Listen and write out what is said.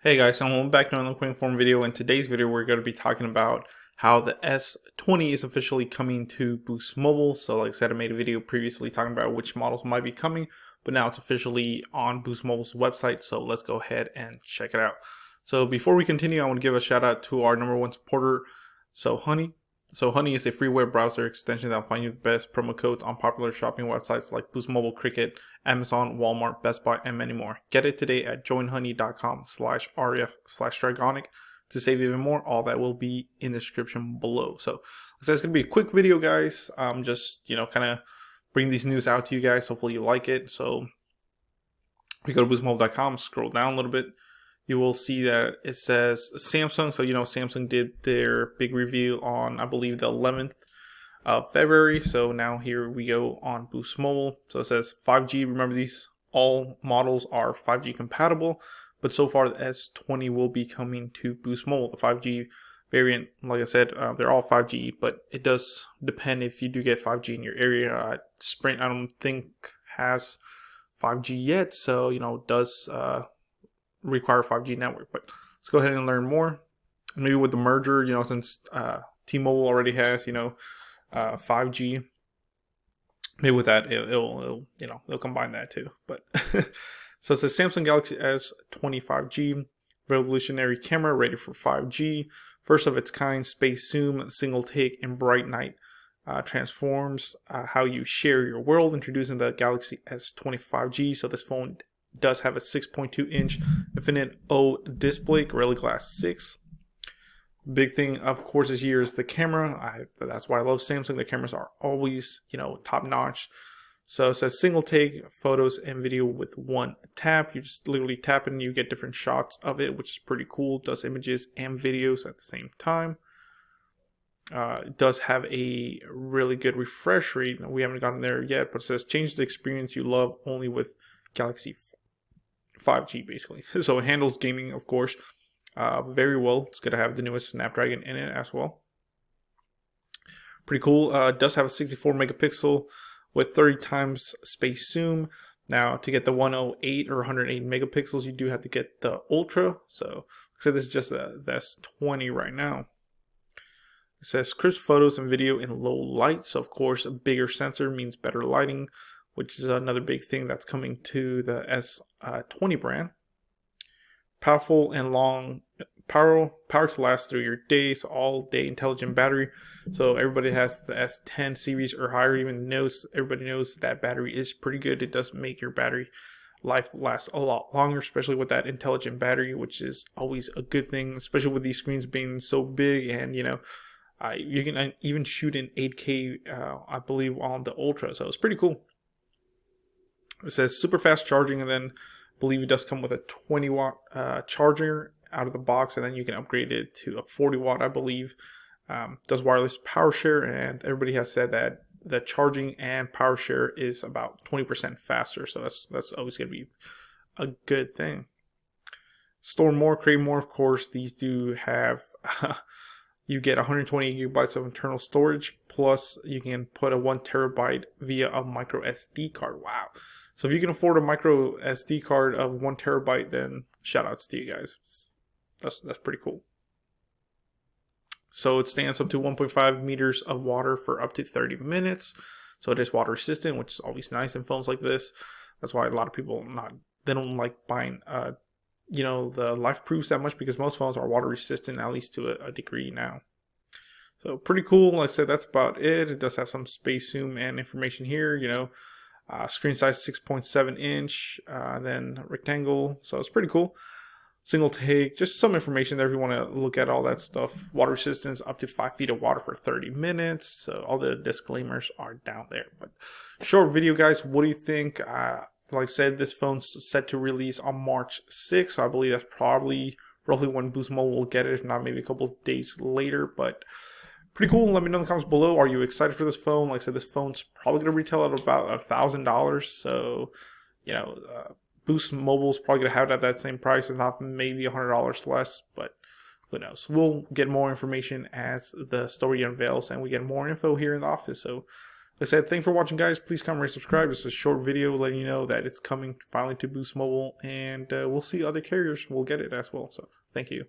Hey guys, so welcome back to another quick form video. In today's video, we're going to be talking about how the S20 is officially coming to Boost Mobile. So like I said, I made a video previously talking about which models might be coming, but now it's officially on Boost Mobile's website. So let's go ahead and check it out. So before we continue, I want to give a shout out to our #1 supporter, Honey. Honey is a free web browser extension that'll find you the best promo codes on popular shopping websites like Boost Mobile, Cricket, Amazon, Walmart, Best Buy, and many more. Get it today at joinhoney.com/ref/Dragonic to save even more. All that will be in the description below. So it's going to be a quick video, guys. Just, kind of bring these news out to you guys. Hopefully you like it. So if you go to boostmobile.com, scroll down a little bit, you will see that it says Samsung. So, Samsung did their big reveal on, I believe, the 11th of February. So now here we go on Boost Mobile. So it says 5G. Remember, these all models are 5G compatible, but so far the S20 will be coming to Boost Mobile. The 5G variant, like I said, they're all 5G, but it does depend if you do get 5G in your area. Sprint, I don't think, has 5G yet, so it does require 5G network. But let's go ahead and learn more. Maybe with the merger, since T-Mobile already has 5G, maybe with that it'll combine that too. But so it says Samsung Galaxy S20 5G, revolutionary camera ready for 5G, first of its kind space zoom, single take, and bright night. Transforms how you share your world, introducing the Galaxy S20 5G. So this phone does have a 6.2-inch Infinite O display, Gorilla Glass 6. Big thing, of course, this year is the camera. That's why I love Samsung. The cameras are always, top notch. So it says single take photos and video with one tap. You just literally tap it and you get different shots of it, which is pretty cool. It does images and videos at the same time. It does have a really good refresh rate. We haven't gotten there yet, but it says change the experience you love only with Galaxy 5G, basically. So it handles gaming, of course, very well. It's going to have the newest Snapdragon in it as well. Pretty cool. It does have a 64 megapixel with 30 times space zoom. Now, to get the 108 or 108 megapixels, you do have to get the Ultra. So, like I said, this is just the S20 right now. It says crisp photos and video in low light. So, of course, a bigger sensor means better lighting, which is another big thing that's coming to the S20 brand. Powerful and long power to last through your days, all day intelligent battery. So everybody has the S10 series or higher, everybody knows that battery is pretty good. It does make your battery life last a lot longer, especially with that intelligent battery, which is always a good thing, especially with these screens being so big. And you can even shoot in 8K, I believe, on the Ultra. So it's pretty cool. It says super fast charging, and then I believe it does come with a 20-watt charger out of the box, and then you can upgrade it to a 40-watt, I believe. Does wireless power share, and everybody has said that the charging and power share is about 20% faster, so that's always going to be a good thing. Store more, create more, of course. These do have you get 128 gigabytes of internal storage, plus you can put a 1 terabyte via a micro SD card. Wow. So if you can afford a micro SD card of 1 terabyte, then shout outs to you guys. That's pretty cool. So it stands up to 1.5 meters of water for up to 30 minutes. So it is water resistant, which is always nice in phones like this. That's why a lot of people they don't like buying the life proofs that much, because most phones are water resistant, at least to a degree now. So pretty cool. Like I said, that's about it. It does have some space zoom and information here, screen size 6.7 inch, then rectangle. So it's pretty cool. Single take, just some information there if you want to look at all that stuff. Water resistance up to 5 feet of water for 30 minutes. So all the disclaimers are down there. But short video, guys. What do you think? Like I said, this phone's set to release on March 6th. So I believe that's probably roughly when Boost Mobile will get it, if not maybe a couple of days later. But pretty cool. Let me know in the comments below. Are you excited for this phone? Like I said, this phone's probably going to retail at about $1,000. So, Boost Mobile's probably going to have it at that same price, if not maybe $100 less. But who knows? We'll get more information as the story unveils and we get more info here in the office. So I said, thanks for watching, guys. Please comment, rate, subscribe. This is a short video letting you know that it's coming finally to Boost Mobile, and we'll see other carriers will get it as well. So thank you.